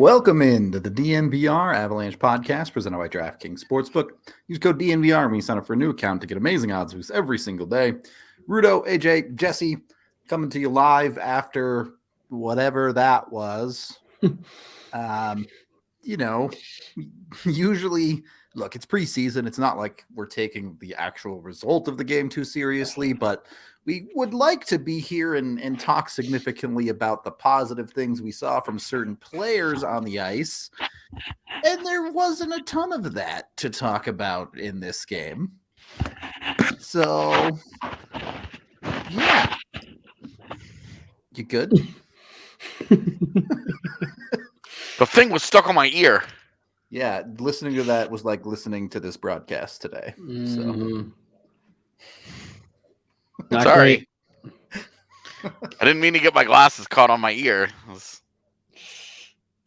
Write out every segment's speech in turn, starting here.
Welcome into the DNVR Avalanche Podcast presented by DraftKings Sportsbook. Use code DNVR when you sign up for a new account to get amazing odds boosts every single day. Rudo, AJ, Jesse, coming to you live after whatever that was. Usually, look, it's preseason. It's not like we're taking the actual result of the game too seriously, but we would like to be here and talk significantly about the positive things we saw from certain players on the ice. And there wasn't a ton of that to talk about in this game. So, yeah. You good? The thing was stuck on my ear. Yeah, listening to that was like listening to this broadcast today. So. Sorry. I didn't mean to get my glasses caught on my ear.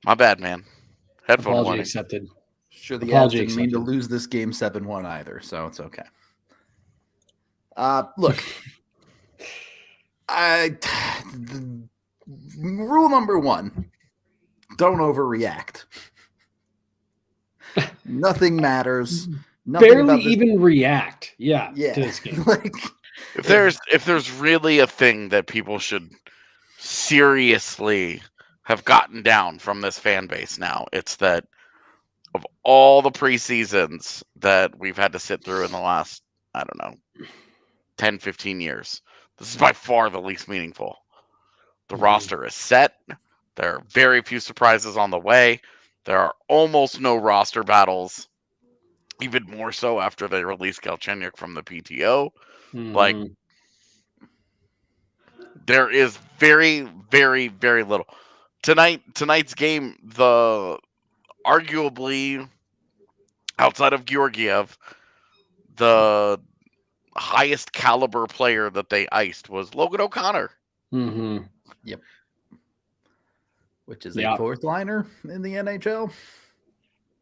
My bad, man. Headphone Apology warning. accepted. Sure, the Avs didn't mean to lose this game 7-1 either, so it's okay. Look, rule number one, don't overreact. Nothing matters. Nothing Barely even react. Yeah. To this game. If there's really a thing that people should seriously have gotten down from this fan base now, it's that of all the preseasons that we've had to sit through in the last, 10, 15 years, this is by far the least meaningful. The roster is set. There are very few surprises on the way. There are almost no roster battles, even more so after they released Galchenyuk from the PTO. Like, there is very, very, very little. Tonight's game, arguably, outside of Georgiev, the highest caliber player that they iced was Logan O'Connor. Mm-hmm. Yep. Which is a fourth liner in the NHL.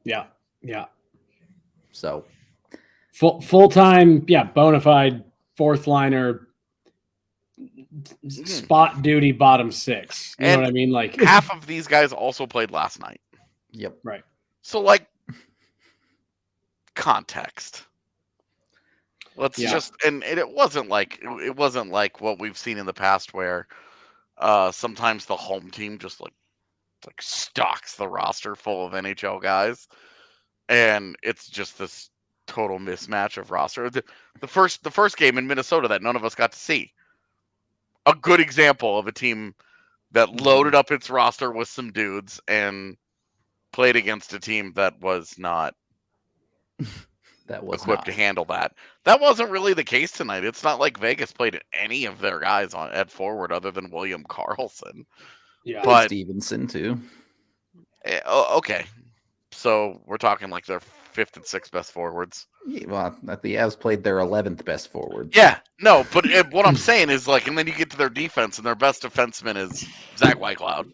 Yeah. So full-time, bona fide fourth liner, spot duty, bottom six. You know what I mean? Like half of these guys also played last night. Yep. Right. So context. Let's just and it wasn't like what we've seen in the past where sometimes the home team just like stocks the roster full of NHL guys, and it's just this total mismatch of roster. The first game in Minnesota that none of us got to see. A good example of a team that loaded up its roster with some dudes and played against a team that was not equipped to handle that. That wasn't really the case tonight. It's not like Vegas played any of their guys at forward other than William Karlsson. Yeah, but Stevenson too. Okay, so we're talking like their fifth and sixth best forwards. Yeah, well, the Avs played their 11th best forwards. Yeah, no, but what I'm saying is and then you get to their defense, and their best defenseman is Zach Whitecloud.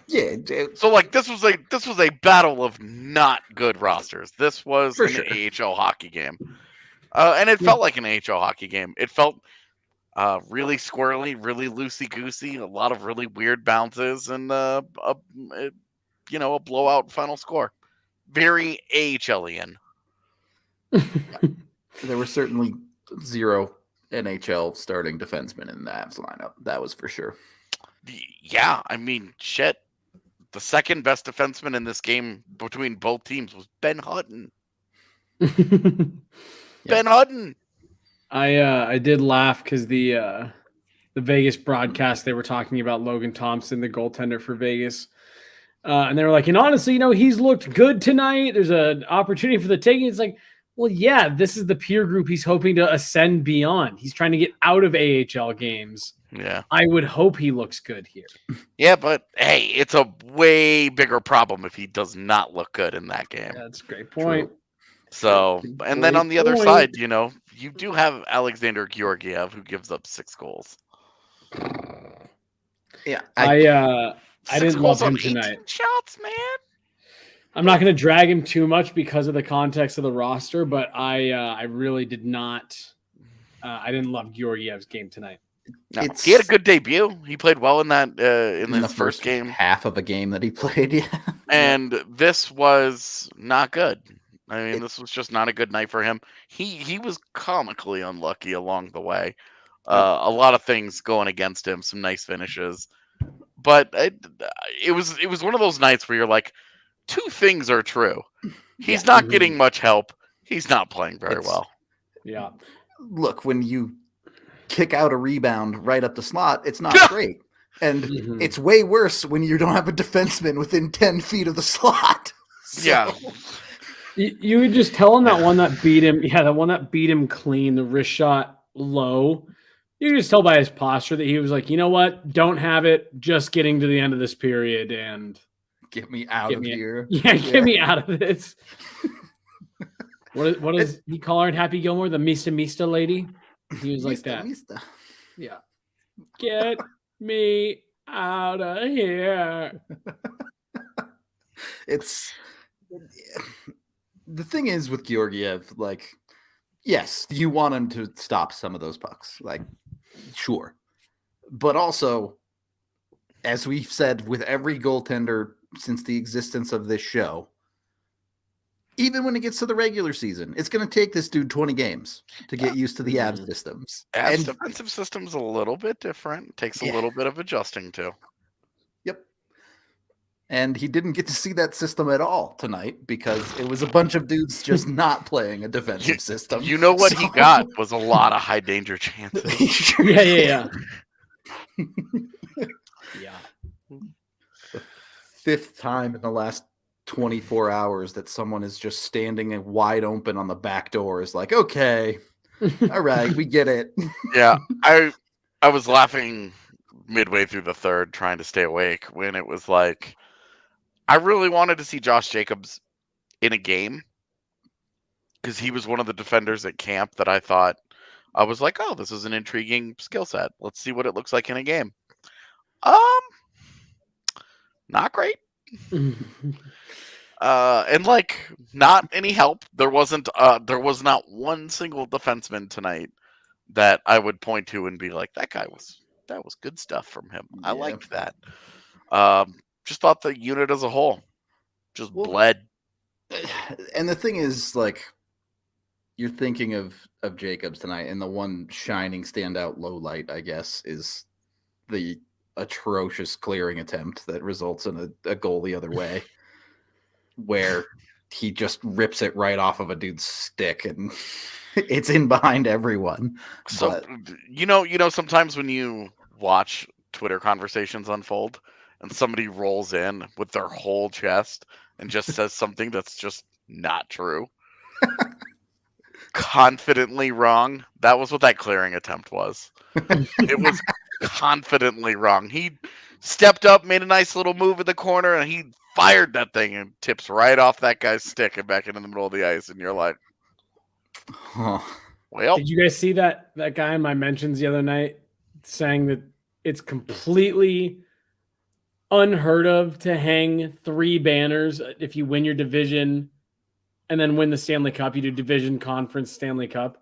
Yeah. So this was a battle of not good rosters. This was an AHL hockey game, and it felt like an AHL hockey game. It felt really squirrely, really loosey goosey, a lot of really weird bounces, and a blowout final score. Very AHL-ian. There were certainly zero NHL starting defensemen in the Avs lineup. That was for sure. Yeah, I mean, shit. The second best defenseman in this game between both teams was Ben Hutton. Ben Hutton. I did laugh because the Vegas broadcast, they were talking about Logan Thompson, the goaltender for Vegas. And they were like, and honestly, he's looked good tonight. There's an opportunity for the taking. It's like, well, yeah, this is the peer group he's hoping to ascend beyond. He's trying to get out of AHL games. Yeah. I would hope he looks good here. Yeah, but hey, it's a way bigger problem if he does not look good in that game. That's a great point. True. So, and then on the other side, you do have Alexandar Georgiev who gives up 6 goals. Yeah. I didn't love him tonight. Shots, man. I'm not going to drag him too much because of the context of the roster, but I really did not. I didn't love Georgiev's game tonight. No, he had a good debut. He played well in that in his the first game, half of a game that he played. Yeah, and this was not good. I mean, this was just not a good night for him. He was comically unlucky along the way. A lot of things going against him. Some nice finishes, but it was one of those nights where you're like, two things are true. He's not getting much help. He's not playing very well. Yeah. Look, when you kick out a rebound right up the slot, it's not great. And it's way worse when you don't have a defenseman within 10 feet of the slot. So. Yeah. You would just tell him that one that beat him. Yeah, the one that beat him clean, the wrist shot low. You could just tell by his posture that he was like, you know what? Don't have it. Just getting to the end of this period and get me out of here. Yeah, get me out of this. What does he call her in Happy Gilmore? The Mista lady? He was like that. Mista. Yeah. Get me out of here. It's the thing is with Georgiev, like, yes, you want him to stop some of those pucks. Like, sure. But also, as we've said with every goaltender since the existence of this show, even when it gets to the regular season, it's going to take this dude 20 games to get used to the Avs systems. Avs defensive system's a little bit different. It takes a little bit of adjusting to. Yep. And he didn't get to see that system at all tonight because it was a bunch of dudes just not playing a defensive system. You know what he got was a lot of high danger chances. Yeah. The fifth time in the last 24 hours that someone is just standing wide open on the back door is like, okay, all right, we get it. Yeah, I was laughing midway through the third trying to stay awake when it was like, I really wanted to see Josh Jacobs in a game because he was one of the defenders at camp that I was like, oh, this is an intriguing skill set. Let's see what it looks like in a game. Not great. And like not any help. There was not one single defenseman tonight that I would point to and be like, that was good stuff from him. I liked that. Just thought the unit as a whole just bled. And the thing is, like, you're thinking of Jacobs tonight, and the one shining standout low light, I guess, is the atrocious clearing attempt that results in a goal the other way, where he just rips it right off of a dude's stick and it's in behind everyone. So but... you know, sometimes when you watch Twitter conversations unfold and somebody rolls in with their whole chest and just says something that's just not true, confidently wrong. That was what that clearing attempt was. It was confidently wrong. He stepped up, made a nice little move in the corner, and he fired that thing and tips right off that guy's stick and back into the middle of the ice. And you're like, well, did you guys see that guy in my mentions the other night saying that it's completely unheard of to hang 3 banners if you win your division and then win the Stanley Cup? You do division, conference, Stanley Cup.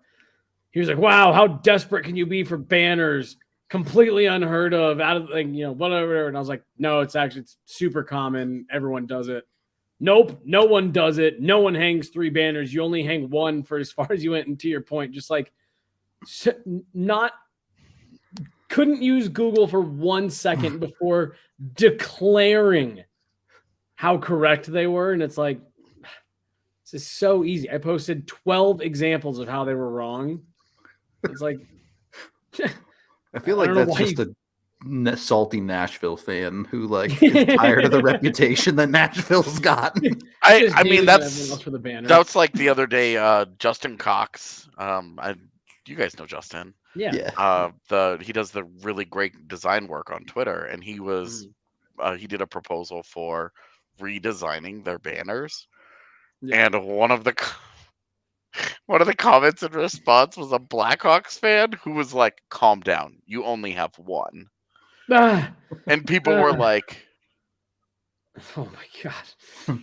He was like, wow, how desperate can you be for banners? Completely unheard of, out of, like, whatever. And I was like, no, it's super common. Everyone does it. Nope, no one does it. No one hangs 3 banners. You only hang 1 for as far as you went. And to your point, just like couldn't use Google for 1 second before declaring how correct they were. And it's like, this is so easy. I posted 12 examples of how they were wrong. It's like, I feel like that's just a salty Nashville fan who like is tired of the reputation that Nashville's got. I mean, that's like the other day, Justin Cox. You guys know Justin. Yeah. He does the really great design work on Twitter, and he did a proposal for redesigning their banners. Yeah. And one of the comments in response was a Blackhawks fan who was like, calm down, you only have 1. And people were like, Oh my God.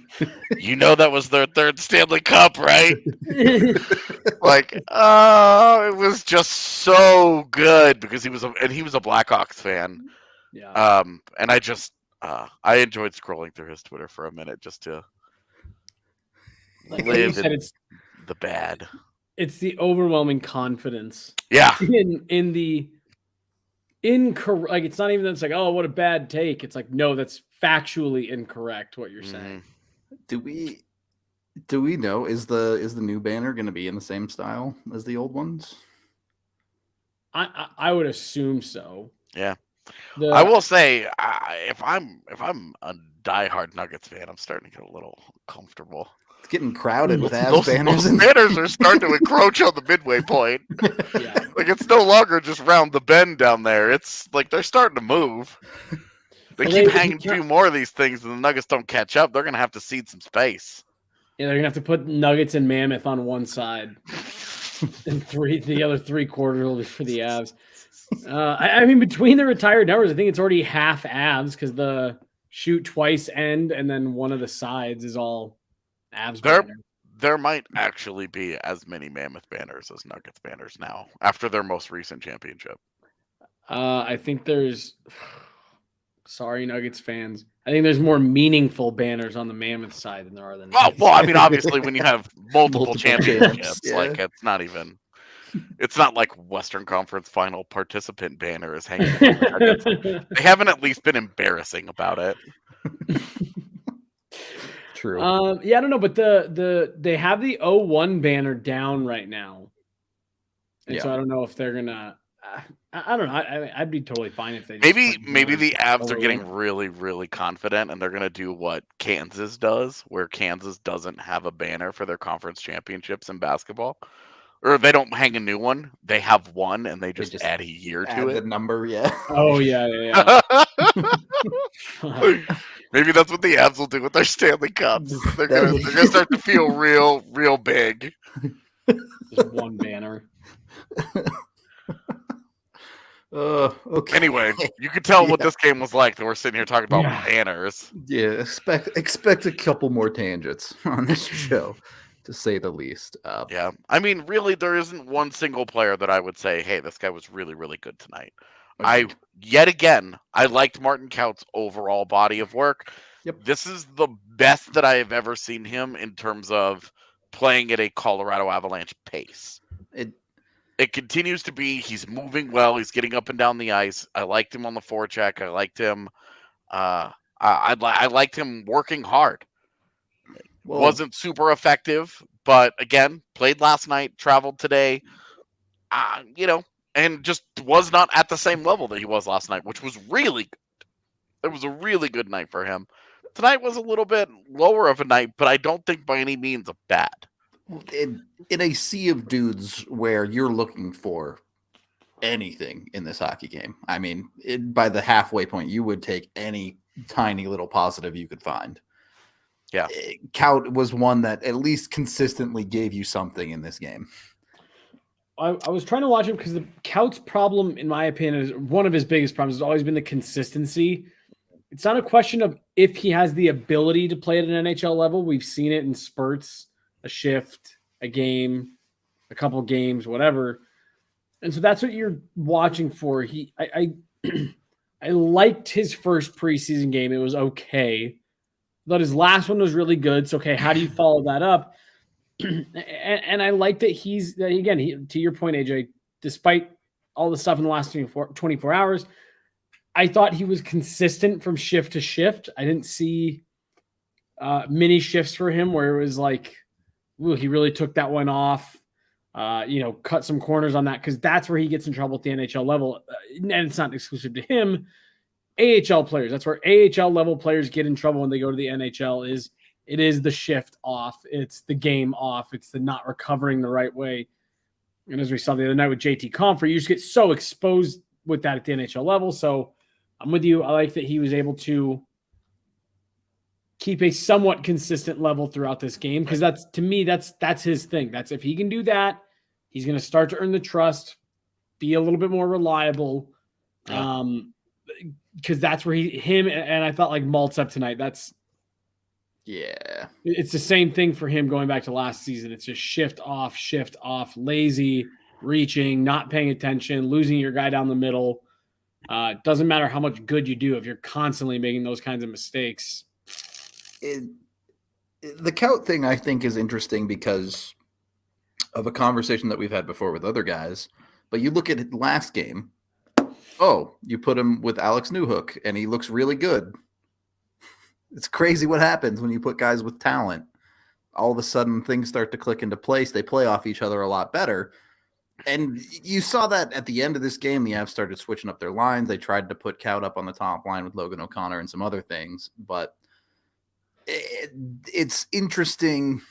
You know that was their third Stanley Cup, right? Like, it was just so good because he was a Blackhawks fan. Yeah. And I enjoyed scrolling through his Twitter for a minute just to Like you live said, in the bad. It's the overwhelming confidence. Yeah. In the incorrect, like it's not even that it's like, oh, what a bad take. It's like, no, that's factually incorrect what you're saying. Do we know, is the new banner going to be in the same style as the old ones? I would assume so. Yeah. I will say, if I'm a diehard Nuggets fan, I'm starting to get a little comfortable. It's getting crowded with Avs banners. Those banners are starting to encroach on the midway point. Yeah. Like, it's no longer just round the bend down there. It's like they're starting to move. They keep hanging a few more of these things, and the Nuggets don't catch up. They're going to have to cede some space. Yeah, they're going to have to put Nuggets and Mammoth on one side. And the other 3/4 will be for the Avs. I mean, between the retired numbers, I think it's already half Avs because the shoot twice end, and then one of the sides is all Avs banner. There might actually be as many Mammoth banners as Nuggets banners now after their most recent championship. I think there's... Sorry, Nuggets fans. I think there's more meaningful banners on the Mammoth side than there are the Nuggets. Well, I mean, obviously, when you have multiple championships, yeah. like it's not like Western Conference Final participant banner is hanging. They haven't at least been embarrassing about it. True. Yeah, I don't know, but they have the 0-1 banner down right now, and so I don't know if they're gonna. I don't know. I'd be totally fine if they maybe the Avs are getting really, really confident, and they're gonna do what Kansas does, where Kansas doesn't have a banner for their conference championships in basketball, or they don't hang a new one. They have one, and they just add a year to it. The number, yeah. Oh yeah. Maybe that's what the Avs will do with their Stanley Cups. They're gonna start to feel real big. Just one banner. Okay. Anyway, you can tell what this game was like that we're sitting here talking about banners. Yeah, expect a couple more tangents on this show, to say the least. Yeah, I mean, really, there isn't one single player that I would say, hey, this guy was really, really good tonight. I liked Martin Kaut's overall body of work. Yep. This is the best that I have ever seen him in terms of playing at a Colorado Avalanche pace. It continues to be, he's moving well. He's getting up and down the ice. I liked him on the forecheck. I liked him. I liked him working hard. Well, wasn't super effective, but again, played last night, traveled today, and just was not at the same level that he was last night, which was really good. It was a really good night for him. Tonight was a little bit lower of a night, but I don't think by any means bad. in a sea of dudes where you're looking for anything in this hockey game, I mean, by the halfway point, you would take any tiny little positive you could find. Yeah. Kaut was one that at least consistently gave you something in this game. I was trying to watch him because the Kaut's problem, in my opinion, is one of his biggest problems has always been the consistency. It's not a question of if he has the ability to play at an NHL level. We've seen it in spurts, a shift, a game, a couple games, whatever. And so that's what you're watching for. I liked his first preseason game. It was okay. I thought his last one was really good. So, okay, how do you follow that up? And I like that to your point, AJ, despite all the stuff in the last 24 hours, I thought he was consistent from shift to shift. I didn't see mini shifts for him where it was like, ooh, he really took that one off, cut some corners on that, because that's where he gets in trouble at the NHL level. And it's not exclusive to him. AHL players, that's where AHL level players get in trouble when they go to the NHL. It is the shift off. It's the game off. It's the not recovering the right way. And as we saw the other night with JT Compher, you just get so exposed with that at the NHL level. So I'm with you. I like that he was able to keep a somewhat consistent level throughout this game, because that's his thing. That's if he can do that, he's going to start to earn the trust, be a little bit more reliable. Because that's where and I thought like Maltsev tonight, that's Yeah. It's the same thing for him going back to last season. It's just shift off, lazy, reaching, not paying attention, losing your guy down the middle. Doesn't matter how much good you do if you're constantly making those kinds of mistakes. The Kaut thing, I think, is interesting because of a conversation that we've had before with other guys. But you look at it last game. Oh, you put him with Alex Newhook, and he looks really good. It's crazy what happens when you put guys with talent. All of a sudden, things start to click into place. They play off each other a lot better. And you saw that at the end of this game, the Avs started switching up their lines. They tried to put Kaut up on the top line with Logan O'Connor and some other things. But it's interesting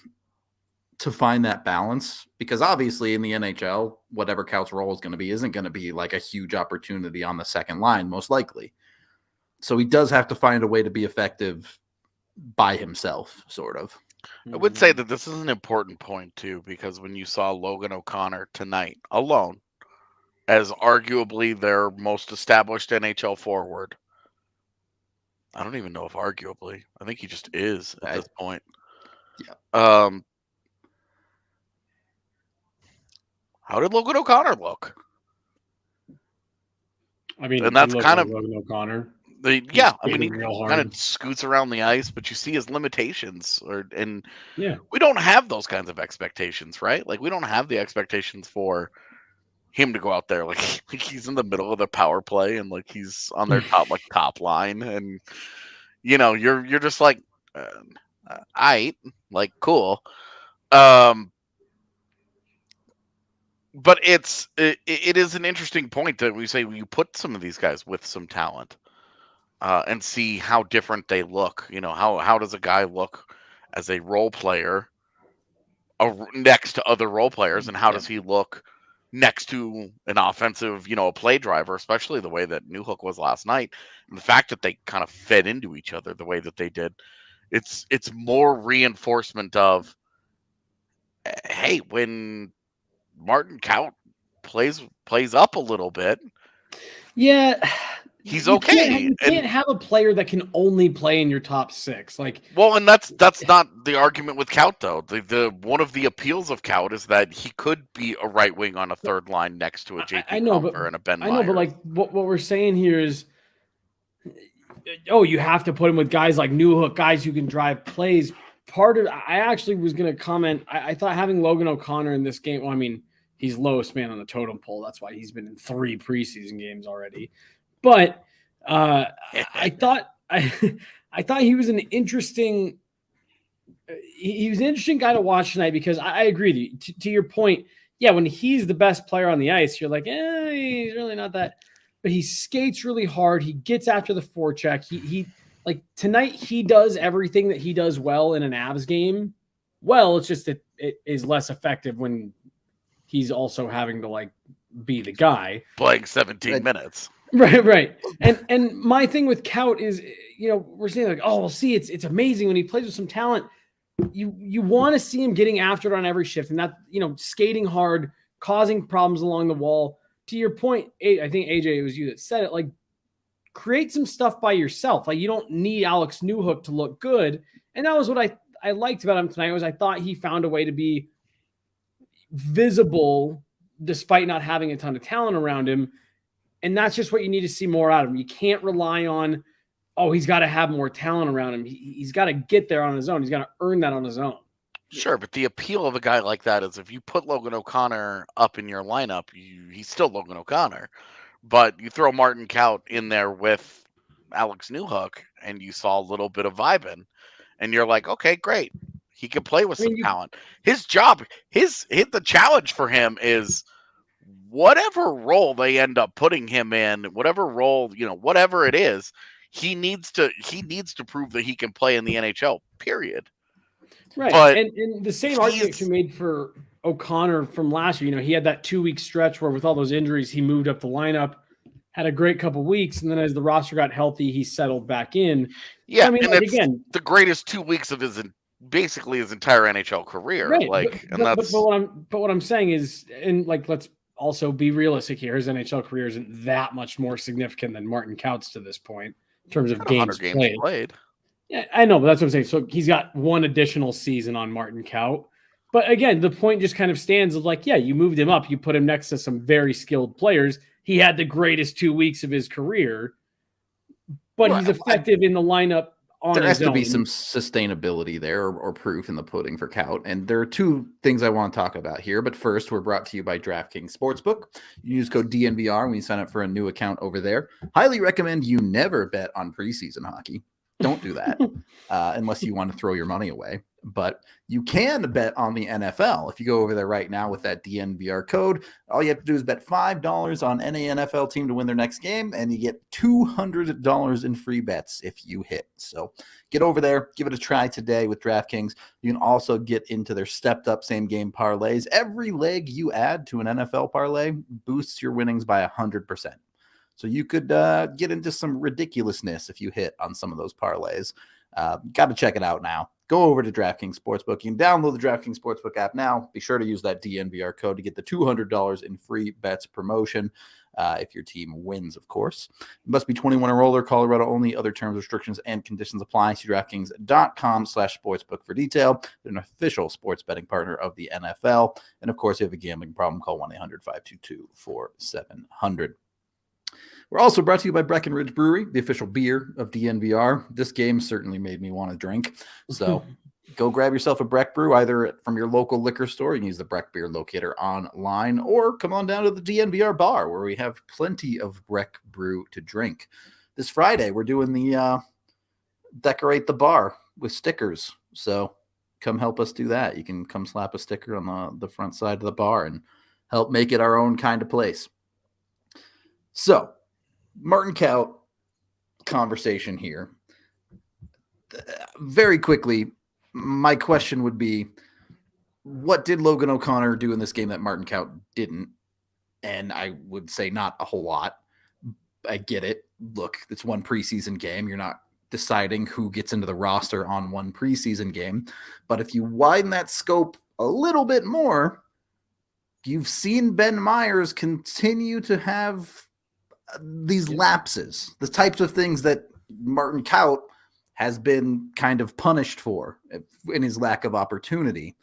to find that balance because obviously in the NHL, whatever Kaut's role is going to be isn't going to be like a huge opportunity on the second line, most likely. So he does have to find a way to be effective by himself, sort of. I would say that this is an important point, too, because when you saw Logan O'Connor tonight alone as arguably their most established NHL forward, I don't even know if arguably. I think he just is at this point. Yeah. How did Logan O'Connor look? I mean, and that's kind like of Logan O'Connor. He kind of scoots around the ice, but you see his limitations, and we don't have those kinds of expectations, right? Like we don't have the expectations for him to go out there like he's in the middle of the power play and like he's on their top line, and you're just like, aight, like cool. But it is an interesting point that we say you put some of these guys with some talent. And see how different they look. How does a guy look as a role player next to other role players, and how does he look next to an offensive, a play driver, especially the way that Newhook was last night, and the fact that they kind of fed into each other the way that they did. It's more reinforcement of, hey, when Martin Kaut plays up a little bit, he's okay. You can't have a player that can only play in your top six. And that's not the argument with Kaut, though. The one of the appeals of Kaut is that he could be a right wing on a third line next to a JP Compher and a Ben Meyers. I know, but like what we're saying here is, you have to put him with guys like Newhook, guys who can drive plays. I actually was going to comment. I thought having Logan O'Connor in this game. Well, I mean, he's lowest man on the totem pole. That's why he's been in 3 preseason games already. But I thought he was an interesting. He was an interesting guy to watch tonight because I agree with you. To your point, when he's the best player on the ice, you're like, he's really not that. But he skates really hard. He gets after the forecheck. He like tonight. He does everything that he does well in an Avs game. Well, it's just that it is less effective when he's also having to like be the guy playing 17 minutes. Right. And my thing with Kaut is, we're saying like, see, it's amazing when he plays with some talent. You want to see him getting after it on every shift and that, skating hard, causing problems along the wall. To your point, I think AJ, it was you that said it, like create some stuff by yourself. Like you don't need Alex Newhook to look good. And that was what I liked about him tonight was I thought he found a way to be visible despite not having a ton of talent around him. And that's just what you need to see more out of him. You can't rely on, he's got to have more talent around him. He's got to get there on his own. He's got to earn that on his own. Sure, but the appeal of a guy like that is if you put Logan O'Connor up in your lineup, he's still Logan O'Connor. But you throw Martin Kaut in there with Alex Newhook, and you saw a little bit of vibing, and you're like, okay, great. He can play with some talent. His job, the challenge for him is whatever role they end up putting him in, whatever role, whatever it is, he needs to prove that he can play in the NHL, period. Right. But and the same argument you made for O'Connor from last year, he had that 2-week stretch where with all those injuries, he moved up the lineup, had a great couple of weeks. And then as the roster got healthy, he settled back in. Yeah. So, and again, the greatest 2 weeks of basically his entire NHL career. Right. But what I'm saying is, and like, let's also be realistic here. His NHL career isn't that much more significant than Martin Kaut's to this point in terms of games played. Yeah, I know, but that's what I'm saying. So he's got one additional season on Martin Kaut. But again, the point just kind of stands of like, yeah, you moved him up, you put him next to some very skilled players. He had the greatest 2 weeks of his career, but he's effective in the lineup on there has his to be own. some sustainability there or proof in the pudding for Kaut. And there are two things I want to talk about here. But first, we're brought to you by DraftKings Sportsbook. You use code DNVR when you sign up for a new account over there. Highly recommend you never bet on preseason hockey. Don't do that unless you want to throw your money away. But you can bet on the NFL. If you go over there right now with that DNVR code, all you have to do is bet $5 on any NFL team to win their next game, and you get $200 in free bets if you hit. So get over there, give it a try today with DraftKings. You can also get into their stepped-up same-game parlays. Every leg you add to an NFL parlay boosts your winnings by 100%. So you could get into some ridiculousness if you hit on some of those parlays. Got to check it out now. Go over to DraftKings Sportsbook. You can download the DraftKings Sportsbook app now. Be sure to use that DNVR code to get the $200 in free bets promotion if your team wins, of course. You must be 21 or older, Colorado only. Other terms, restrictions, and conditions apply. See DraftKings.com/sportsbook for detail. They're an official sports betting partner of the NFL. And, of course, if you have a gambling problem, call 1-800-522-4700. We're also brought to you by Breckenridge Brewery, the official beer of DNVR. This game certainly made me want to drink. So go grab yourself a Breck Brew, either from your local liquor store. You can use the Breck Beer Locator online, or come on down to the DNVR bar where we have plenty of Breck Brew to drink. This Friday, we're doing the decorate the bar with stickers. So come help us do that. You can come slap a sticker on the front side of the bar and help make it our own kind of place. So, Martin Kaut conversation here. Very quickly, my question would be, what did Logan O'Connor do in this game that Martin Kaut didn't? And I would say not a whole lot. I get it. Look, it's one preseason game. You're not deciding who gets into the roster on one preseason game. But if you widen that scope a little bit more, you've seen Ben Myers continue to have these lapses, the types of things that Martin Kaut has been kind of punished for in his lack of opportunity.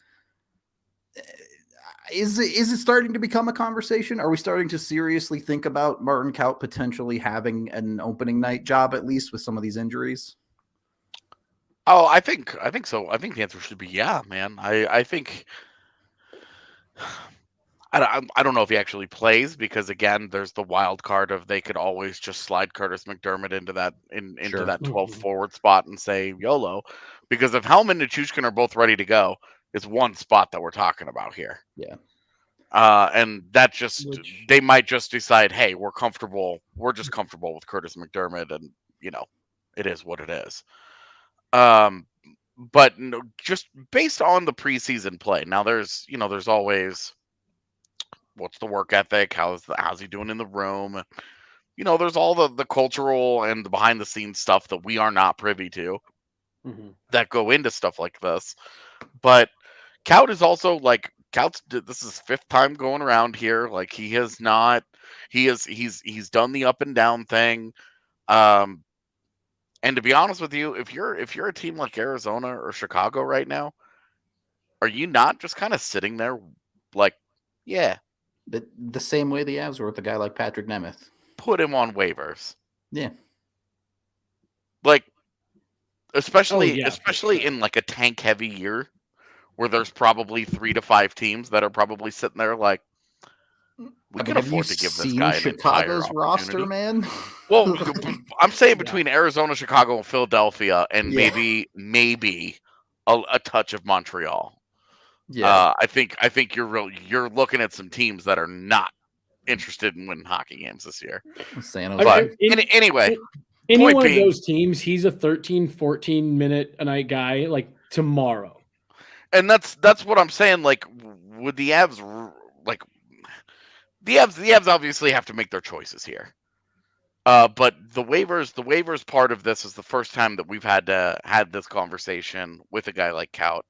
Is it starting to become a conversation? Are we starting to seriously think about Martin Kaut potentially having an opening night job, at least with some of these injuries? Oh, I think so. I think the answer should be yeah, man. I think I don't know if he actually plays, because again, there's the wild card of they could always just slide Curtis McDermott into that Sure. that 12th forward spot and say YOLO, because if Hellman and Chushkin are both ready to go, it's one spot that we're talking about here. Yeah. And that just they might just decide, hey, we're just comfortable with Curtis McDermott, and it is what it is. But no, just based on the preseason play, now there's always, what's the work ethic? How's he doing in the room? There's all the cultural and the behind the scenes stuff that we are not privy to that go into stuff like this. But Kaut is also this is his fifth time going around here. Like, he's done the up and down thing. And to be honest with you, if you're a team like Arizona or Chicago right now, are you not just kind of sitting there like, yeah, the same way the Avs were with a guy like Patrick Nemeth? Put him on waivers. Yeah. Like, especially sure. in like a tank heavy year where there's probably 3 to 5 teams that are probably sitting there like, we can afford to give this guy an Chicago's entire roster, man. Well, I'm saying between Arizona, Chicago, and Philadelphia, and maybe a touch of Montreal. Yeah. I think you're looking at some teams that are not interested in winning hockey games this year. San Jose. But anyway, any one of those teams, he's a 13, 14 minute a night guy, like tomorrow. And that's what I'm saying. Like, would the Avs the Avs obviously have to make their choices here. But the waivers part of this is the first time that we've had this conversation with a guy like Kaut.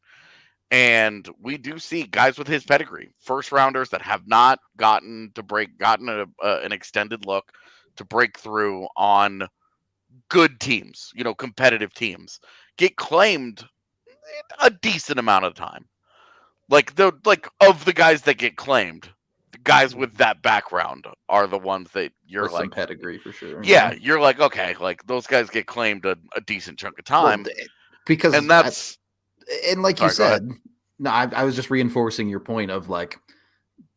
And we do see guys with his pedigree, first rounders that have not gotten an extended look to break through on good teams, competitive teams, get claimed a decent amount of time. Like of the guys that get claimed, the guys with that background are the ones that you're with like some pedigree for sure. Yeah, you're like, okay, like those guys get claimed a decent chunk of time. Well, because and that's and like Sorry, you said, no, I was just reinforcing your point of like,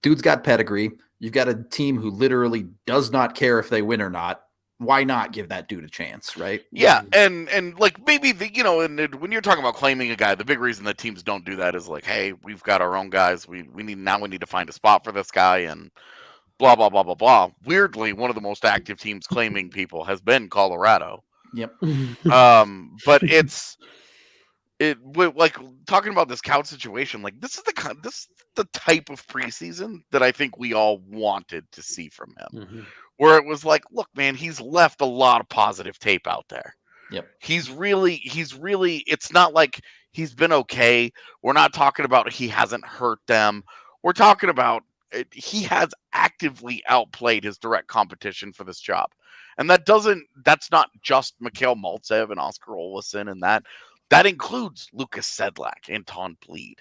dude's got pedigree. You've got a team who literally does not care if they win or not. Why not give that dude a chance, right? Yeah, and like maybe and when you're talking about claiming a guy, the big reason that teams don't do that is like, hey, we've got our own guys. We need to find a spot for this guy and blah blah blah blah blah. Weirdly, one of the most active teams claiming people has been Colorado. Yep. But like talking about this Kaut situation, like this is the type of preseason that I think we all wanted to see from him. Where it was like, look, man, he's left a lot of positive tape out there. Yep. He's really, it's not like he's been okay. We're not talking about he hasn't hurt them. We're talking about he has actively outplayed his direct competition for this job. And that's not just Mikhail Maltsev and Oscar Olesen, and that includes Lucas Sedlak, Anton Bleed,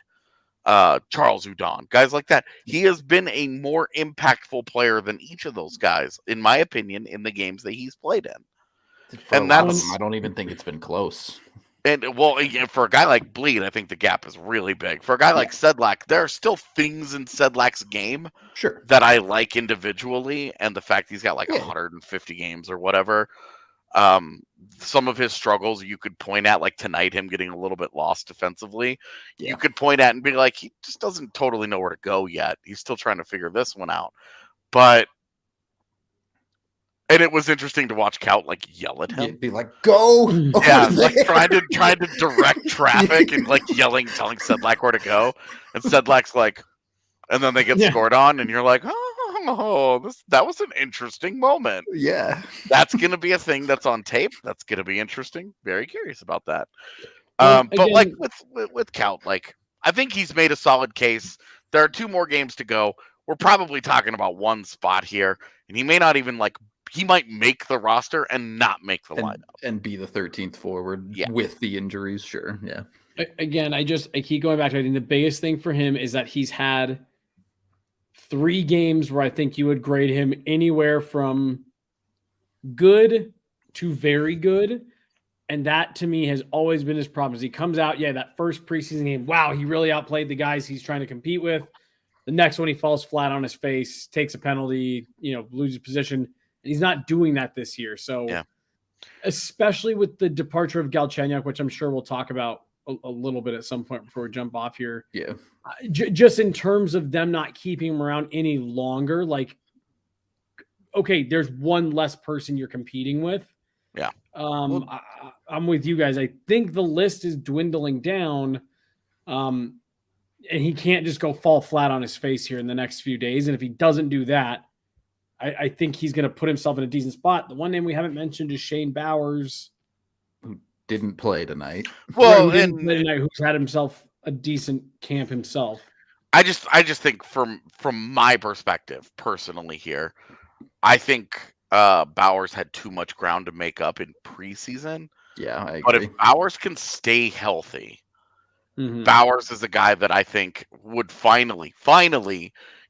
Charles Udon, guys like that. He has been a more impactful player than each of those guys, in my opinion, in the games that he's played in. And that's, I don't even think it's been close. And for a guy like Bleed, I think the gap is really big. For a guy like Sedlak, there are still things in Sedlak's game that I like individually, and the fact he's got like 150 games or whatever. Some of his struggles you could point at, like tonight, him getting a little bit lost defensively. Yeah. You could point at and be like, he just doesn't totally know where to go yet. He's still trying to figure this one out. And it was interesting to watch Kaut like yell at him. Be like, go. Yeah, like trying to direct traffic and like telling Sedlak where to go. And Sedlak's like, and then they get scored on, and you're like, that was an interesting moment. Yeah. That's going to be a thing that's on tape. That's going to be interesting. Very curious about that. But like with Kaut, like I think he's made a solid case. There are 2 more games to go. We're probably talking about one spot here, and he may not even he might make the roster and not make the lineup. And be the 13th forward with the injuries. Sure. Yeah. Again, I keep going back to, I think the biggest thing for him is that he's had 3 games where I think you would grade him anywhere from good to very good. And that to me has always been his problem. Is he comes out, that first preseason game, wow, he really outplayed the guys he's trying to compete with. The next one, he falls flat on his face, takes a penalty, loses position. And he's not doing that this year. So especially with the departure of Galchenyuk, which I'm sure we'll talk about a little bit at some point before we jump off here. Yeah. Just in terms of them not keeping him around any longer, like, okay, there's one less person you're competing with. Yeah. I'm with you guys. I think the list is dwindling down. And he can't just go fall flat on his face here in the next few days. And if he doesn't do that, I think he's going to put himself in a decent spot. The one name we haven't mentioned is Shane Bowers, who didn't play tonight. Well, who's had himself a decent camp himself. I just think from my perspective personally here, I think Bowers had too much ground to make up in preseason. Yeah, I agree. But if Bowers can stay healthy, Bowers is a guy that I think would finally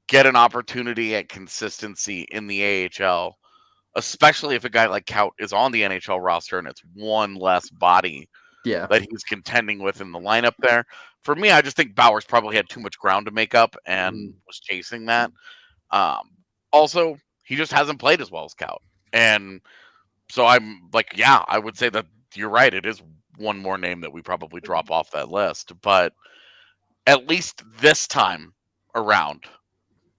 get an opportunity at consistency in the AHL, especially if a guy like Kaut is on the NHL roster and it's one less body that he's contending with in the lineup there. For me, I just think Bowers probably had too much ground to make up and was chasing that. Also, he just hasn't played as well as Kaut. And so I'm like, I would say that you're right. It is one more name that we probably drop off that list. But at least this time around,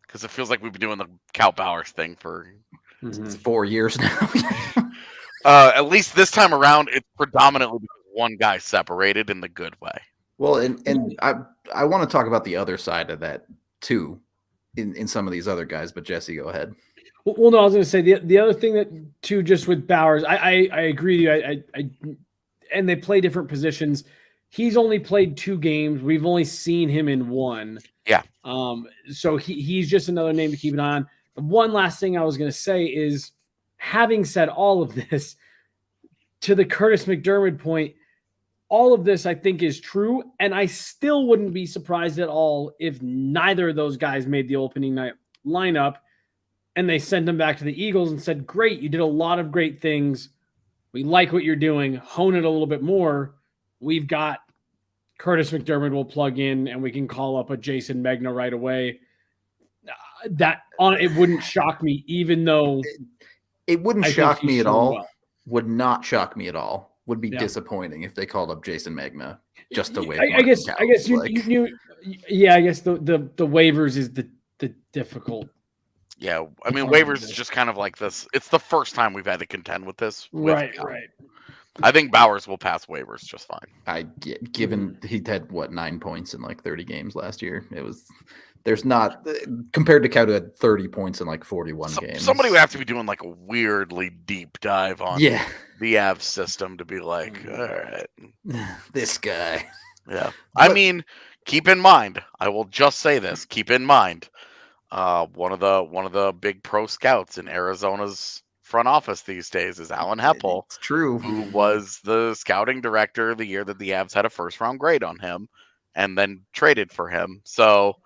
because it feels like we've been doing the Kaut Bowers thing for 4 years now. At least this time around, it's predominantly because one guy separated in the good way. Well, and I want to talk about the other side of that too, in some of these other guys. But Jesse, go ahead. Well, no, I was going to say the other thing that too, just with Bowers, I agree with you. And they play different positions. He's only played 2 games. We've only seen him in 1. Yeah. So he's just another name to keep an eye on. The one last thing I was going to say is, having said all of this, to the Curtis McDermott point, all of this I think is true, and I still wouldn't be surprised at all if neither of those guys made the opening night lineup and they sent them back to the Eagles and said, great, you did a lot of great things. We like what you're doing. Hone it a little bit more. We've got Curtis McDermott will plug in and we can call up a Jason Megna right away. It wouldn't shock me, even though it wouldn't shock me at all. Well. Would not shock me at all. Would be disappointing if they called up Jason Megna just to wait. I guess you knew. Yeah, I guess the waivers is the difficult. Yeah, I mean waivers is just kind of like this. It's the first time we've had to contend with this. Right. I think Bowers will pass waivers just fine. Given he had 9 points in like 30 games last year. There's not compared to Kaut, who had 30 points in like 41 games. Somebody would have to be doing like a weirdly deep dive on the Avs system to be like, all right, this guy. Yeah, I mean, keep in mind. I will just say this: keep in mind, one of the big pro scouts in Arizona's front office these days is Alan Haefele. It's true. Who was the scouting director the year that the Avs had a first-round grade on him, and then traded for him. So.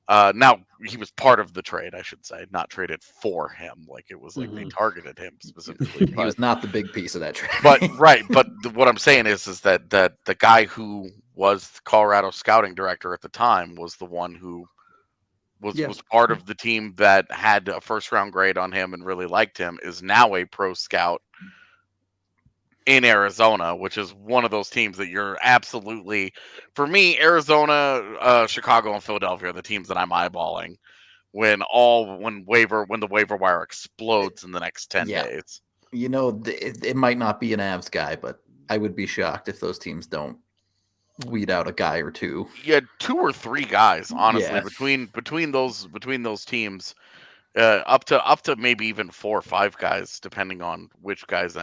Now he was part of the trade, I should say, not traded for him. Like it was like they targeted him specifically. He was not the big piece of that trade. But what I'm saying is that the guy who was the Colorado scouting director at the time was the one who was part of the team that had a first round grade on him and really liked him, is now a pro scout in Arizona, which is one of those teams that you're absolutely, for me, Arizona, Chicago, and Philadelphia are the teams that I'm eyeballing when the waiver wire explodes in the next 10 days. You know, it might not be an Avs guy, but I would be shocked if those teams don't weed out a guy or two. Yeah, 2 or 3 guys, honestly, between those teams. Up to maybe even 4 or 5 guys, depending on which guys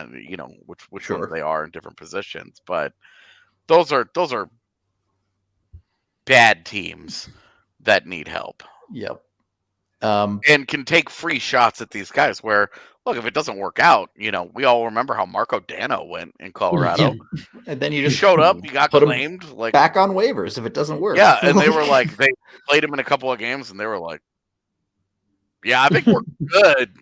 which ones they are in different positions. But those are bad teams that need help. Yep. And can take free shots at these guys. Where look, if it doesn't work out, we all remember how Marco Dano went in Colorado. And then you just showed up, you got claimed, like back on waivers if it doesn't work. Yeah, and they were like, they played him in a couple of games, and they were like, yeah, I think we're good.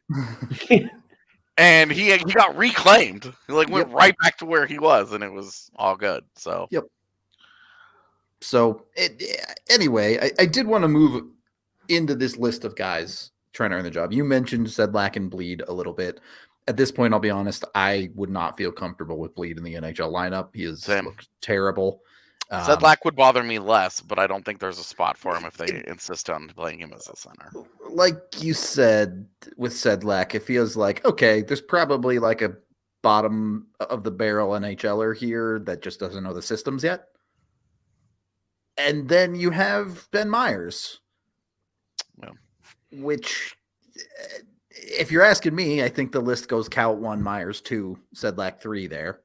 And he got reclaimed. He went right back to where he was, and it was all good. So So anyway, I did want to move into this list of guys trying to earn the job. You mentioned Sedlak and Bleed a little bit. At this point, I'll be honest, I would not feel comfortable with Bleed in the NHL lineup. He is terrible. Sedlak would bother me less, but I don't think there's a spot for him if they insist on playing him as a center. Like you said with Sedlak, it feels like, okay, there's probably like a bottom of the barrel NHLer here that just doesn't know the systems yet. And then you have Ben Myers, which, if you're asking me, I think the list goes Kaut 1, Myers 2, Sedlak 3 there.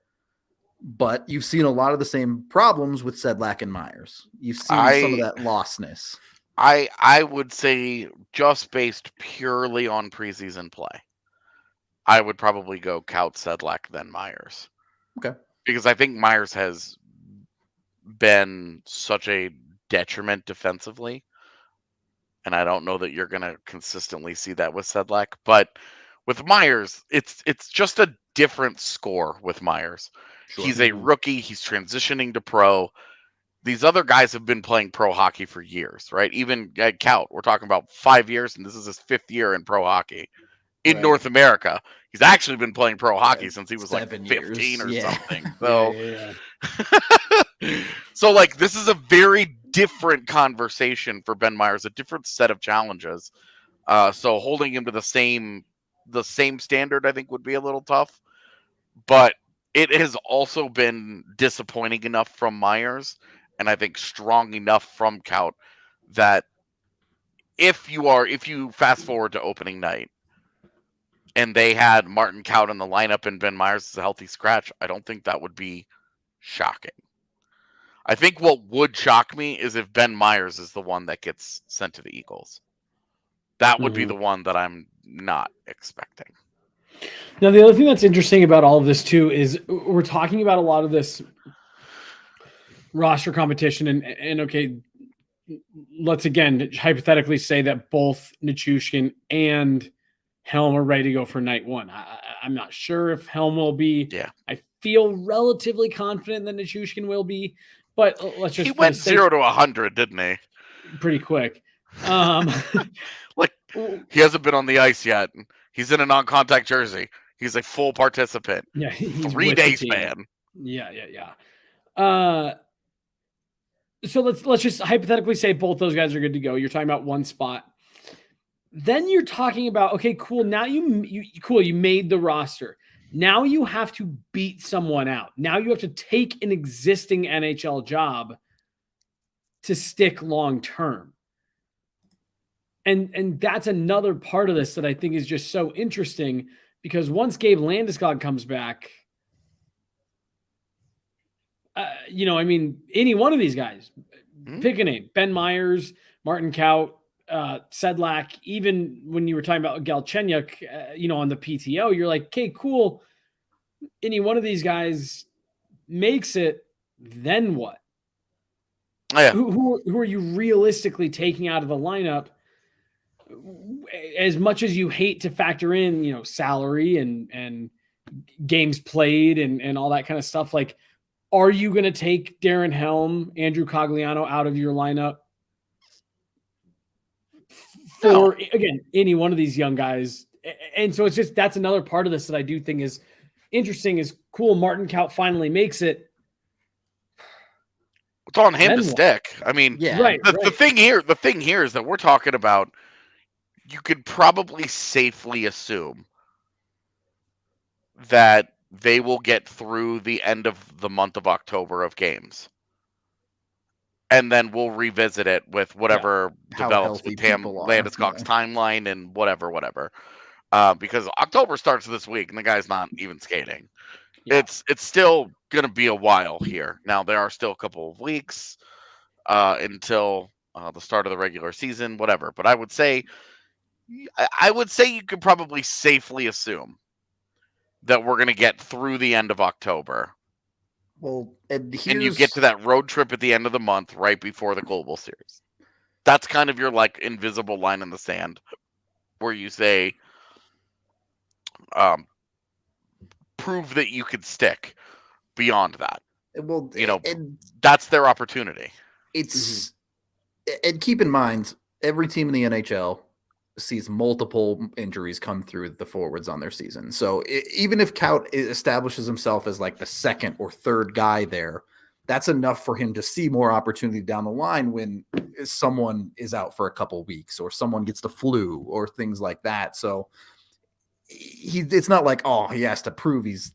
But you've seen a lot of the same problems with Sedlak and Myers. You've seen some of that lostness. I would say just based purely on preseason play, I would probably go Kaut, Sedlak, then Myers. Okay. Because I think Myers has been such a detriment defensively. And I don't know that you're going to consistently see that with Sedlak. But with Myers, it's just a different score with Myers. Sure. He's a rookie. He's transitioning to pro. These other guys have been playing pro hockey for years, right? Even at Kaut, we're talking about 5 years, and this is his 5th year in pro hockey in North America. He's actually been playing pro hockey since he was 15 or something. So, so this is a very different conversation for Ben Myers, a different set of challenges. So holding him to the same standard, I think, would be a little tough. But it has also been disappointing enough from Myers, and I think strong enough from Kaut, that if you fast forward to opening night and they had Martin Kaut in the lineup and Ben Myers is a healthy scratch, I don't think that would be shocking. I think what would shock me is if Ben Myers is the one that gets sent to the Eagles. That would be the one that I'm not expecting. Now, the other thing that's interesting about all of this too is we're talking about a lot of this roster competition, and okay, let's again hypothetically say that both Nichushkin and Helm are ready to go for night one. I'm not sure if Helm will be. Yeah. I feel relatively confident that Nichushkin will be, but let's just. He went 0 to 100, didn't he? Pretty quick. Like, he hasn't been on the ice yet. He's in a non-contact jersey. He's a full participant. Yeah, he's 3 days span. Yeah. So let's just hypothetically say both those guys are good to go. You're talking about one spot. Then you're talking about, okay, cool. Now you made the roster. Now you have to beat someone out. Now you have to take an existing NHL job to stick long term. And that's another part of this that I think is just so interesting, because once Gabe Landeskog comes back, any one of these guys, pick a name, Ben Myers, Martin Kaut, Sedlak, even when you were talking about Galchenyuk, on the PTO, you're like, okay, cool. Any one of these guys makes it, then what? Oh, yeah. Who are you realistically taking out of the lineup? As much as you hate to factor in, salary and games played and all that kind of stuff, like, are you going to take Darren Helm, Andrew Cogliano out of your lineup for, again, any one of these young guys? And so it's just, that's another part of this that I do think is interesting, is cool. Martin Kaut finally makes it. It's on him to stick. I mean, yeah, right. The thing here is that we're talking about, you could probably safely assume that they will get through the end of the month of October of games. And then we'll revisit it with whatever develops with Landeskog's timeline and whatever. Because October starts this week and the guy's not even skating. Yeah. It's still going to be a while here. Now, there are still a couple of weeks until the start of the regular season, whatever. But I would say you could probably safely assume that we're going to get through the end of October. Well, and you get to that road trip at the end of the month, right before the Global Series. That's kind of your like invisible line in the sand, where you say, prove that you could stick beyond that. Well, that's their opportunity. It's and keep in mind, every team in the NHL sees multiple injuries come through the forwards on their season. So even if Kaut establishes himself as like the second or third guy there, that's enough for him to see more opportunity down the line when someone is out for a couple weeks or someone gets the flu or things like that. So it's not like, he has to prove he's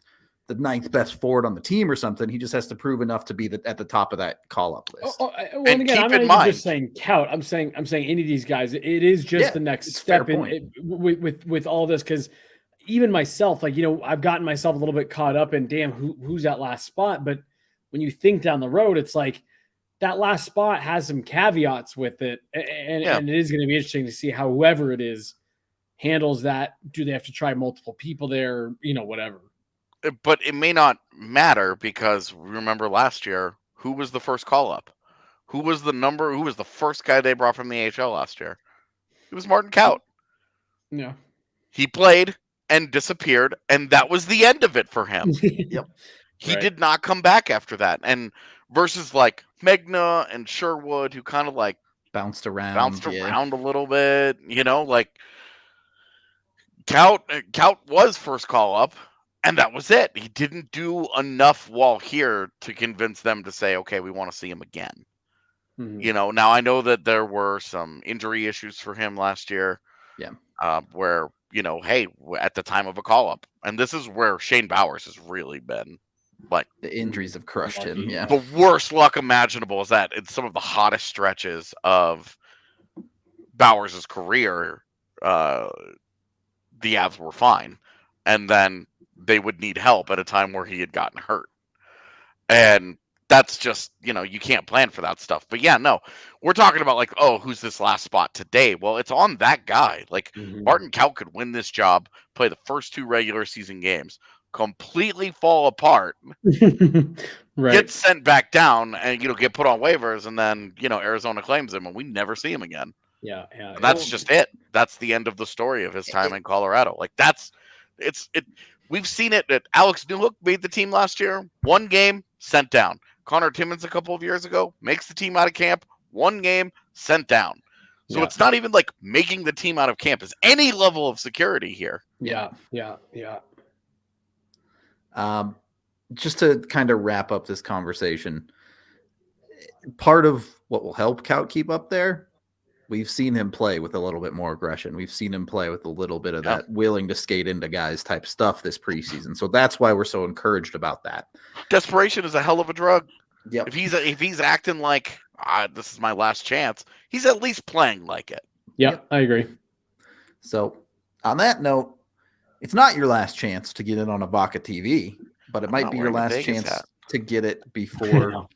the ninth best forward on the team or something. He just has to prove enough to be at the top of that call-up list. And again, I'm not even just saying Kaut. I'm saying any of these guys. It is just the next step with all this, because even myself, like, I've gotten myself a little bit caught up in, damn, who's that last spot? But when you think down the road, it's like that last spot has some caveats with it, and it is going to be interesting to see how whoever it is handles that. Do they have to try multiple people there? Whatever. But it may not matter, because remember last year, who was the first call-up? Who was the first guy they brought from the AHL last year? It was Martin Kaut. Yeah. He played and disappeared, and that was the end of it for him. Yep. He did not come back after that. And versus like Megna and Sherwood, who kind of like bounced around a little bit, like Kaut was first call-up. And that was it. He didn't do enough while here to convince them to say, okay, we want to see him again. Mm-hmm. Now I know that there were some injury issues for him last year. Yeah. Where, hey, at the time of a call-up. And this is where Shane Bowers has really been, like, the injuries have crushed him. Yeah. The worst luck imaginable is that in some of the hottest stretches of Bowers' career, the Avs were fine. And then they would need help at a time where he had gotten hurt. And that's just, you can't plan for that stuff. But yeah, no, we're talking about like, oh, who's this last spot today? Well, it's on that guy. Like Barton Kaut could win this job, play the first 2 regular season games, completely fall apart, Right. get sent back down, and get put on waivers, and then Arizona claims him, and we never see him again. Yeah. And that's just it. That's the end of the story of his time in Colorado. Like we've seen it. That Alex Newhook made the team last year. 1 game, sent down. Connor Timmins a couple of years ago makes the team out of camp. 1 game, sent down. So it's not even like making the team out of camp is any level of security here. Yeah. Just to kind of wrap up this conversation, part of what will help Kaut keep up there, we've seen him play with a little bit more aggression. We've seen him play with a little bit of that willing to skate into guys type stuff this preseason. So that's why we're so encouraged about that. Desperation is a hell of a drug. Yep. If he's acting like this is my last chance, he's at least playing like it. Yep. I agree. So on that note, it's not your last chance to get in on a Vaca TV, but it might be your last chance to get it before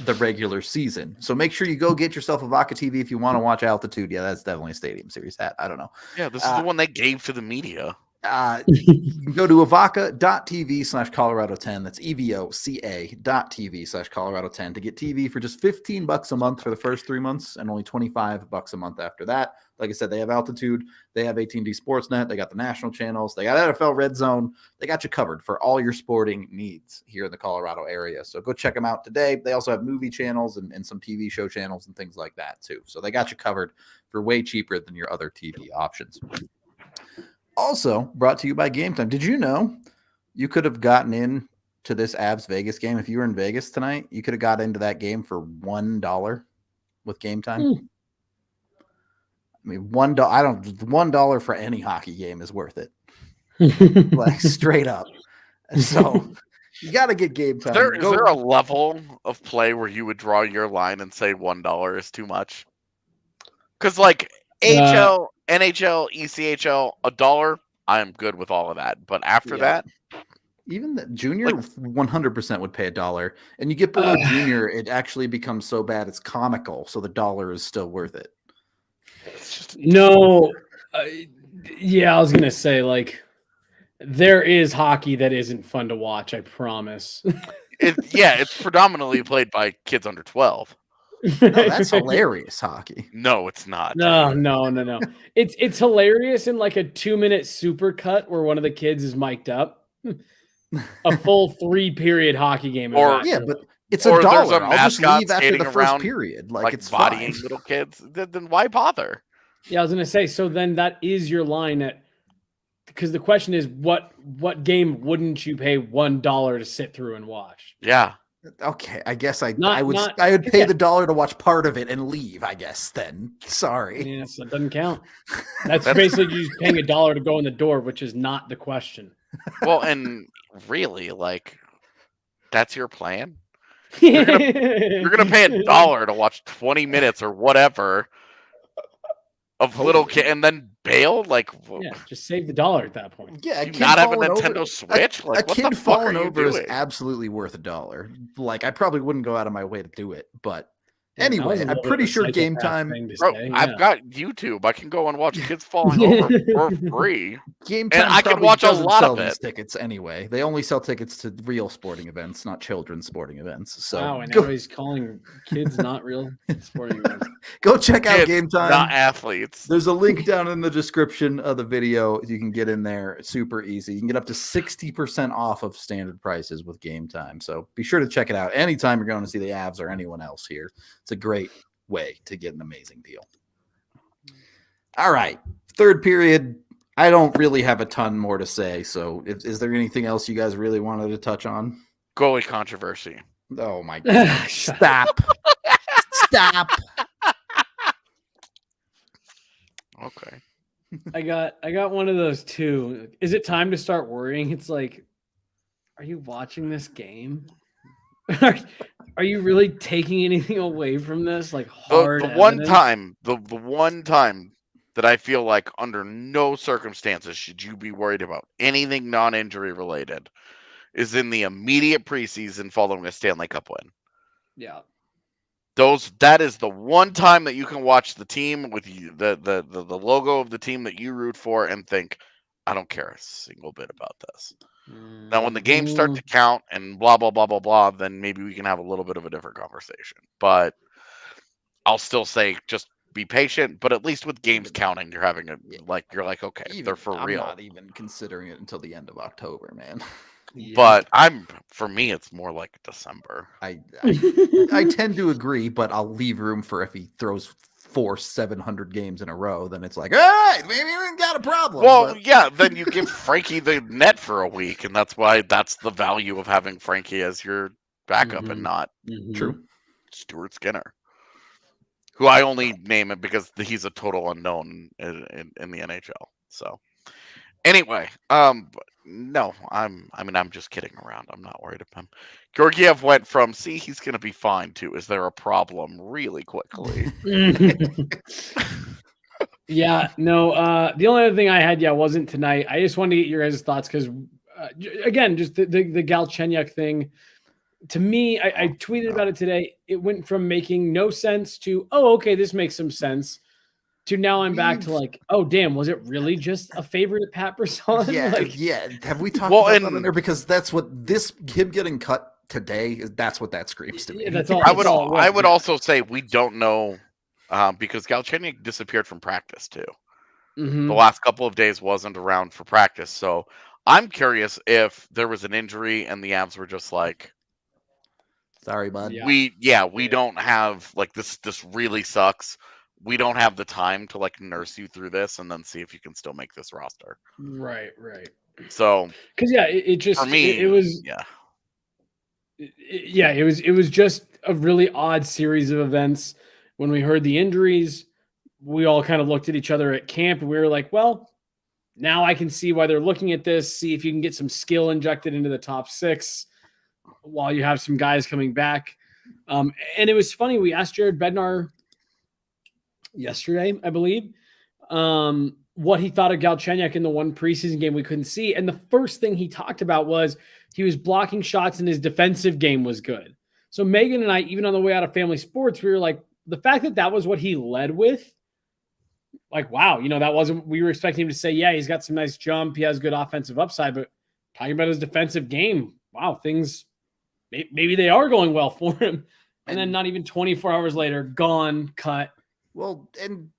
the regular season. So make sure you go get yourself a Vaca TV if you want to watch Altitude. Yeah, that's definitely a Stadium Series hat. I don't know. Yeah, this is the one they gave to the media. You can go to avaca.tv/Colorado10. That's EVOCA.tv/Colorado10 to get TV for just $15 a month for the first 3 months and only $25 a month after that. Like I said, they have Altitude, they have AT&T Sportsnet, they got the national channels, they got NFL Red Zone. They got you covered for all your sporting needs here in the Colorado area. So go check them out today. They also have movie channels and some TV show channels and things like that too. So they got you covered for way cheaper than your other TV options. Also brought to you by Game Time. Did you know you could have gotten in to this Avs Vegas game? If you were in Vegas tonight, you could have got into that game for $1 with Game Time. I mean, $1 for any hockey game is worth it. Like straight up. So you got to get Game Time. Is there a level of play where you would draw your line and say $1 is too much? Because like AHL, NHL, ECHL, $1, I'm good with all of that. But after that, even the junior 100% would pay $1. And you get below junior, it actually becomes so bad it's comical. So the $1 is still worth it. No, I was gonna say like there is hockey that isn't fun to watch. I promise. It's predominantly played by kids under 12. No, that's hilarious hockey. No, it's not. No. It's hilarious in like a 2-minute supercut where one of the kids is mic'd up. A full 3-period hockey game. But it's $1. I'll just leave after the first period. Like it's bodying fine. Little kids. Then why bother? Yeah, I was gonna say. So then that is your line because the question is, what game wouldn't you pay $1 to sit through and watch? Yeah. Okay, I guess I would pay the $1 to watch part of it and leave. I guess then. Sorry. Yes, that doesn't count. That's basically you paying $1 to go in the door, which is not the question. Well, and really, like, that's your plan. You're gonna pay $1 to watch 20 minutes or whatever of little kid and then bail. Like, just save the $1 at that point. Yeah, do you not have a Nintendo Switch? Like, a kid falling over is absolutely worth $1. Like, I probably wouldn't go out of my way to do it, but anyway, I'm pretty sure Game Time. Bro, I've got YouTube. I can go and watch kids falling over for free. Game Time, and I can watch a lot of it. Tickets anyway. They only sell tickets to real sporting events, not children's sporting events. So wow, and now he's calling kids not real sporting events. Go check out Game Time. Not athletes. There's a link down in the description of the video. You can get in there. It's super easy. You can get up to 60% off of standard prices with Game Time. So be sure to check it out anytime you're going to see the Avs or anyone else here. It's a great way to get an amazing deal. All right. Third period. I don't really have a ton more to say. So is there anything else you guys really wanted to touch on? Goalie controversy. Oh my God. Stop. Stop. Okay. I got one of those too. Is it time to start worrying? It's like, are you watching this game? Are you really taking anything away from this? Like hard. The one time that I feel like under no circumstances should you be worried about anything non-injury related is in the immediate preseason following a Stanley Cup win. Yeah. That is the one time that you can watch the team with you, the logo of the team that you root for and think, I don't care a single bit about this. Now, when the games start to count and blah, blah, blah, blah, blah, then maybe we can have a little bit of a different conversation. But I'll still say just be patient. But at least with games counting, you're having you're like, okay, they're for real. I'm not even considering it until the end of October, man. But for me, it's more like December. I tend to agree, but I'll leave room for if he throws 700 games in a row, then it's like, all right, maybe we got a problem. Well, yeah, then you give Frankie the net for a week, and that's the value of having Frankie as your backup and not True Stuart Skinner, who I only name it because he's a total unknown in the NHL. So anyway, no, I'm just kidding around. I'm not worried about him. Georgiev went from he's gonna be fine to is there a problem really quickly. Yeah, no. The only other thing I had, wasn't tonight. I just wanted to get your guys' thoughts because, again, just the Galchenyuk thing. To me, I tweeted about it today. It went from making no sense to, oh, okay, this makes some sense, to now I'm back to like, oh, damn, was it really just a favorite at Pat Brisson? Yeah. Have we talked about that in there? Because that's what him getting cut today is. That's what that screams to me. Yeah, that's all. I would also say we don't know because Galchenyuk disappeared from practice too. The last couple of days wasn't around for practice, so I'm curious if there was an injury and the Avs were just like, sorry, bud. We don't have this really sucks. We don't have the time to nurse you through this and then see if you can still make this roster. Right. So, because it just for me, it was it was just a really odd series of events. When we heard the injuries, we all kind of looked at each other at camp and we were like, well, now I can see why they're looking at this. See if you can get some skill injected into the top 6 while you have some guys coming back. And it was funny. We asked Jared Bednar yesterday, I believe, what he thought of Galchenyuk in the one preseason game we couldn't see. And the first thing he talked about was he was blocking shots and his defensive game was good. So Megan and I, even on the way out of Family Sports, we were like, the fact that was what he led with, like, wow, that wasn't, we were expecting him to say, yeah, he's got some nice jump. He has good offensive upside, but talking about his defensive game, wow, things, maybe they are going well for him. And then not even 24 hours later, gone, cut. Well, and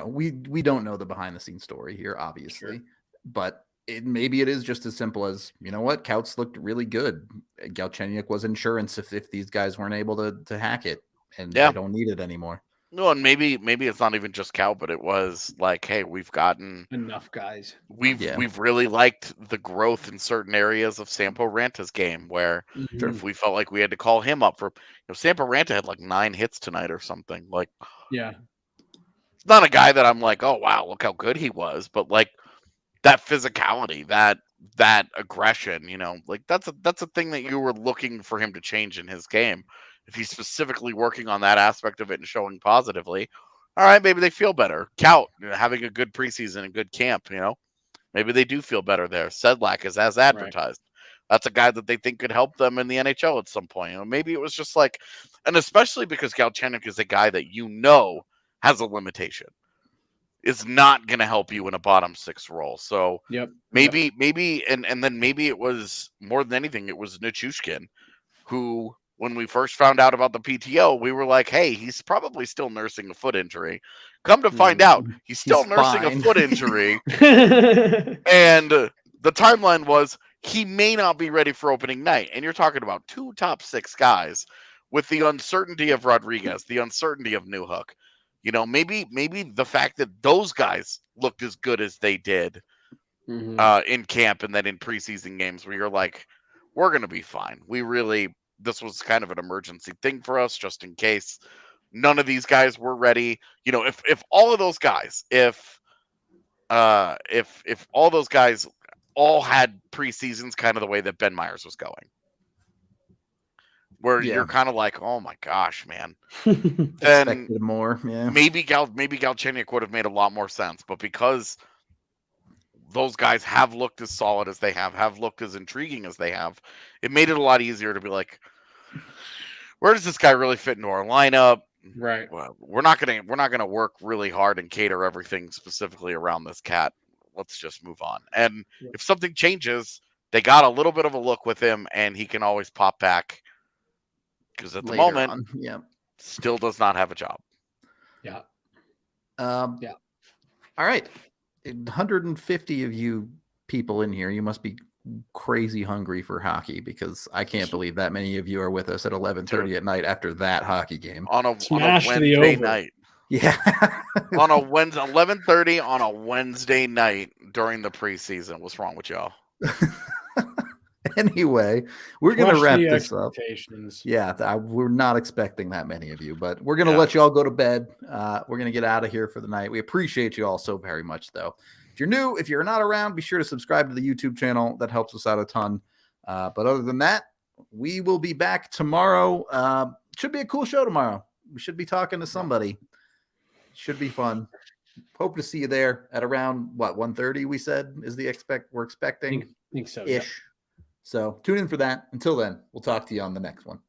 we don't know the behind the scenes story here, obviously, but maybe it is just as simple as, Kaut's looked really good. Galchenyuk was insurance if these guys weren't able to hack it, and they don't need it anymore. No, and maybe it's not even just Kaut, but it was like, hey, we've gotten enough guys. We've really liked the growth in certain areas of Sampo Ranta's game where if we felt like we had to call him up for, Sampo Ranta had 9 hits tonight or something. It's not a guy that I'm like, oh wow, look how good he was, but that physicality, that aggression, that's a thing that you were looking for him to change in his game. If he's specifically working on that aspect of it and showing positively, all right, maybe they feel better. Kaut, having a good preseason and good camp, maybe they do feel better there. Sedlak is as advertised. Right. That's a guy that they think could help them in the NHL at some point. Maybe it was just and especially because Galchenyuk is a guy that has a limitation. Is not going to help you in a bottom 6 role. So maybe, and then maybe it was more than anything, it was Nichushkin who, when we first found out about the PTO, we were like, hey, he's probably still nursing a foot injury. Come to find out, he's still nursing a foot injury. And the timeline was he may not be ready for opening night. And you're talking about 2 top 6 guys with the uncertainty of Rodriguez, the uncertainty of Newhook. Maybe the fact that those guys looked as good as they did in camp and then in preseason games where you're like, we're going to be fine. This was kind of an emergency thing for us just in case none of these guys were ready. If all of those guys, if all those guys all had preseasons kind of the way that Ben Myers was going, where you're kind of like, oh my gosh, man. Then expected more. Yeah. Maybe Galchenyuk would have made a lot more sense, but because those guys have looked as solid as they have looked as intriguing as they have, it made it a lot easier to be like, where does this guy really fit into our lineup? Right. Well, we're not gonna work really hard and cater everything specifically around this cat. Let's just move on. And if something changes, they got a little bit of a look with him, and he can always pop back. Because at the moment, still does not have a job. Yeah. Yeah. All right. 150 of you people in here, you must be crazy hungry for hockey, because I can't believe that many of you are with us at 11:30 at night after that hockey game. On a Wednesday night. Yeah. On a Wednesday, 11:30 on a Wednesday night during the preseason. What's wrong with y'all? Anyway, we're going to wrap this up. Yeah, we're not expecting that many of you, but we're going to let you all go to bed. We're going to get out of here for the night. We appreciate you all so very much, though. If you're new, if you're not around, be sure to subscribe to the YouTube channel. That helps us out a ton. But other than that, we will be back tomorrow. Should be a cool show tomorrow. We should be talking to somebody. Should be fun. Hope to see you there at around 1:30. We said is the we're expecting. I think so. Ish. Yeah. So tune in for that. Until then, we'll talk to you on the next one.